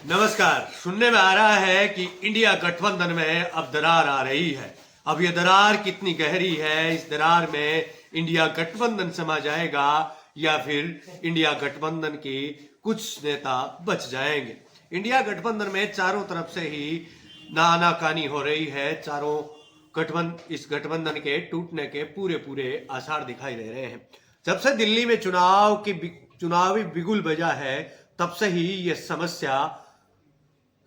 नमस्कार। सुनने में आ रहा है कि इंडिया गठबंधन में अब दरार आ रही है। अब ये दरार कितनी गहरी है, इस दरार में इंडिया गठबंधन समा जाएगा या फिर इंडिया गठबंधन के कुछ नेता बच जाएंगे। इंडिया गठबंधन में चारों तरफ से ही नानाकानी हो रही है। चारों इस गठबंधन के टूटने के पूरे पूरे आसार दिखाई दे रहे हैं। जब से दिल्ली में चुनावी बिगुल बजा है, तब से ही ये समस्या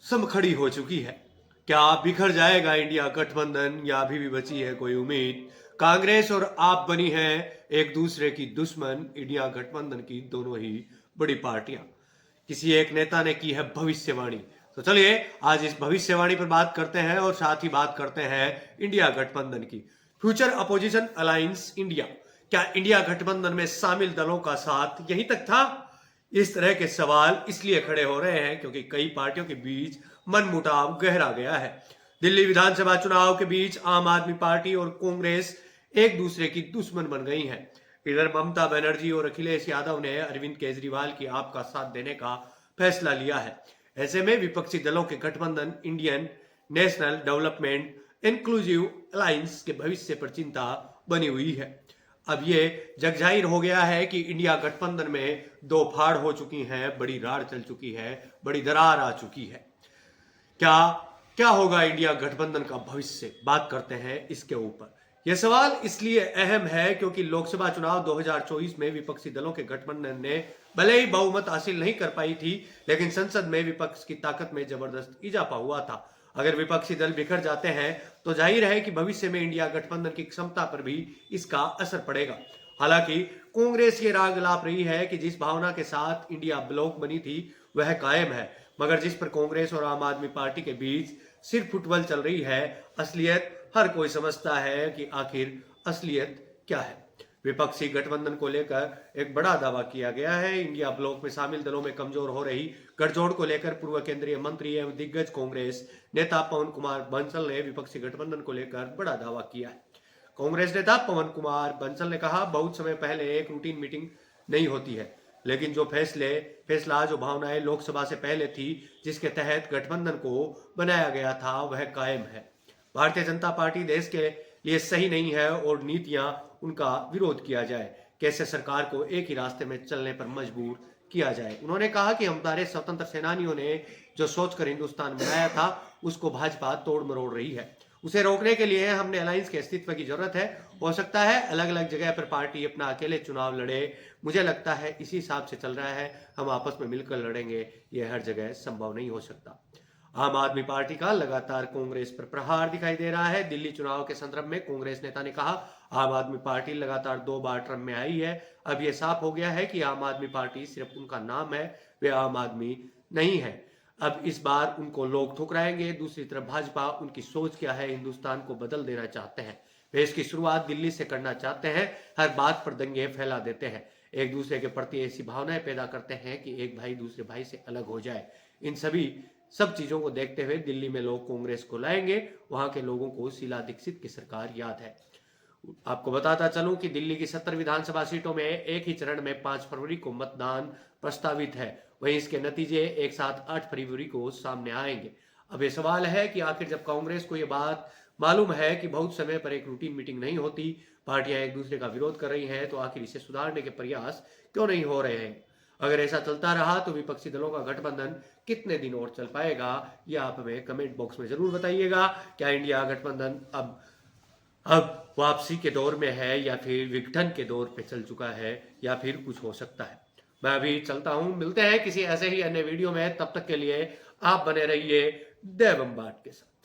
समखड़ी हो चुकी है। क्या बिखर जाएगा इंडिया गठबंधन या अभी भी बची है कोई उम्मीद? कांग्रेस और आप बनी है एक दूसरे की दुश्मन। इंडिया गठबंधन की दोनों ही बड़ी पार्टियां, किसी एक नेता ने की है भविष्यवाणी। तो चलिए आज इस भविष्यवाणी पर बात करते हैं और साथ ही बात करते हैं इंडिया गठबंधन की। फ्यूचर अपोजिशन अलायंस इंडिया, क्या इंडिया गठबंधन में शामिल दलों का साथ यहीं तक था? इस तरह के सवाल इसलिए खड़े हो रहे हैं क्योंकि कई पार्टियों के बीच मनमुटाव गहरा गया है। दिल्ली विधानसभा चुनाव के बीच आम आदमी पार्टी और कांग्रेस एक दूसरे की दुश्मन बन गई हैं। इधर ममता बनर्जी और अखिलेश यादव ने अरविंद केजरीवाल की आपका साथ देने का फैसला लिया है। ऐसे में विपक्षी दलों के गठबंधन Indian national development inclusive alliance के भविष्य पर चिंता बनी हुई है। अब ये जगजाहिर हो गया है कि इंडिया गठबंधन में दो फाड़ हो चुकी हैं, बड़ी रार चल चुकी है, बड़ी दरार आ चुकी है। क्या क्या होगा इंडिया गठबंधन का भविष्य? बात करते हैं इसके ऊपर। यह सवाल इसलिए अहम है क्योंकि लोकसभा चुनाव 2024 में विपक्षी दलों के गठबंधन ने भले ही बहुमत हासिल नहीं कर पाई थी, लेकिन संसद में विपक्ष की ताकत में जबरदस्त इजाफा हुआ था। अगर विपक्षी दल बिखर जाते हैं तो जाहिर है कि भविष्य में इंडिया गठबंधन की क्षमता पर भी इसका असर पड़ेगा। हालांकि कांग्रेस ये राग लाप रही है कि जिस भावना के साथ इंडिया ब्लॉक बनी थी वह कायम है, मगर जिस पर कांग्रेस और आम आदमी पार्टी के बीच सिर फुटबॉल चल रही है, असलियत हर कोई समझता है कि आखिर असलियत क्या है। विपक्षी गठबंधन को लेकर एक बड़ा दावा किया गया है। इंडिया ब्लॉक में शामिल दलों में कमजोर हो रही गठजोड़ को लेकर पूर्व केंद्रीय मंत्री एवं दिग्गज कांग्रेस नेता पवन कुमार बंसल ने विपक्षी गठबंधन को लेकर बड़ा दावा किया है। कांग्रेस नेता पवन कुमार बंसल ने कहा, बहुत समय पहले एक रूटीन मीटिंग नहीं होती है, लेकिन जो फैसला जो भावनाएं लोकसभा से पहले थी, जिसके तहत गठबंधन को बनाया गया था, वह कायम है। भारतीय जनता पार्टी देश के लिए सही नहीं है और नीतियां उनका विरोध किया जाए। कैसे सरकार को एक ही रास्ते में चलने पर मजबूर किया जाए। उन्होंने कहा कि हमारे स्वतंत्र सेनानियों ने जो सोचकर हिंदुस्तान बनाया था, उसको भाजपा तोड़ मरोड़ रही है। उसे रोकने के लिए हमने अलायंस के अस्तित्व की जरूरत है। हो सकता है अलग अलग जगह पर पार्टी अपना अकेले चुनाव लड़े, मुझे लगता है इसी हिसाब से चल रहा है। हम आपस में मिलकर लड़ेंगे, यह हर जगह संभव नहीं हो सकता। आम आदमी पार्टी का लगातार कांग्रेस पर प्रहार दिखाई दे रहा है। दिल्ली चुनाव के संदर्भ में कांग्रेस नेता ने कहा, आम आदमी पार्टी लगातार 2 बार ट्रम में आई है। अब यह साफ हो गया है कि आम आदमी पार्टी सिर्फ उनका नाम है, वे आम आदमी नहीं है। अब इस बार उनको लोग ठुकराएंगे। दूसरी तरफ भाजपा, उनकी सोच क्या है, हिंदुस्तान को बदल देना चाहते हैं। वे इसकी शुरुआत दिल्ली से करना चाहते हैं। हर बात पर दंगे फैला देते हैं, एक दूसरे के प्रति ऐसी भावनाएं पैदा करते हैं कि एक भाई दूसरे भाई से अलग हो जाए। इन सब चीजों को देखते हुए दिल्ली में लोग कांग्रेस को लाएंगे। वहां के लोगों को शीला दीक्षित की सरकार याद है। आपको बताता चलूं कि दिल्ली की 70 विधानसभा सीटों में एक ही चरण में 5 फरवरी को मतदान प्रस्तावित है। वहीं इसके नतीजे एक साथ 8 फरवरी को सामने आएंगे। अब ये सवाल है कि आखिर जब कांग्रेस को यह बात मालूम है कि बहुत समय पर एक रूटीन मीटिंग नहीं होती, पार्टियां एक दूसरे का विरोध कर रही हैं, तो आखिर इसे सुधारने के प्रयास क्यों नहीं हो रहे हैं? अगर ऐसा चलता रहा तो विपक्षी दलों का गठबंधन कितने दिन और चल पाएगा, यह आप हमें कमेंट बॉक्स में जरूर बताइएगा। क्या इंडिया गठबंधन अब वापसी के दौर में है या फिर विघटन के दौर पे चल चुका है, या फिर कुछ हो सकता है? मैं अभी चलता हूं, मिलते हैं किसी ऐसे ही अन्य वीडियो में। तब तक के लिए आप बने रहिए देवम बाट के साथ।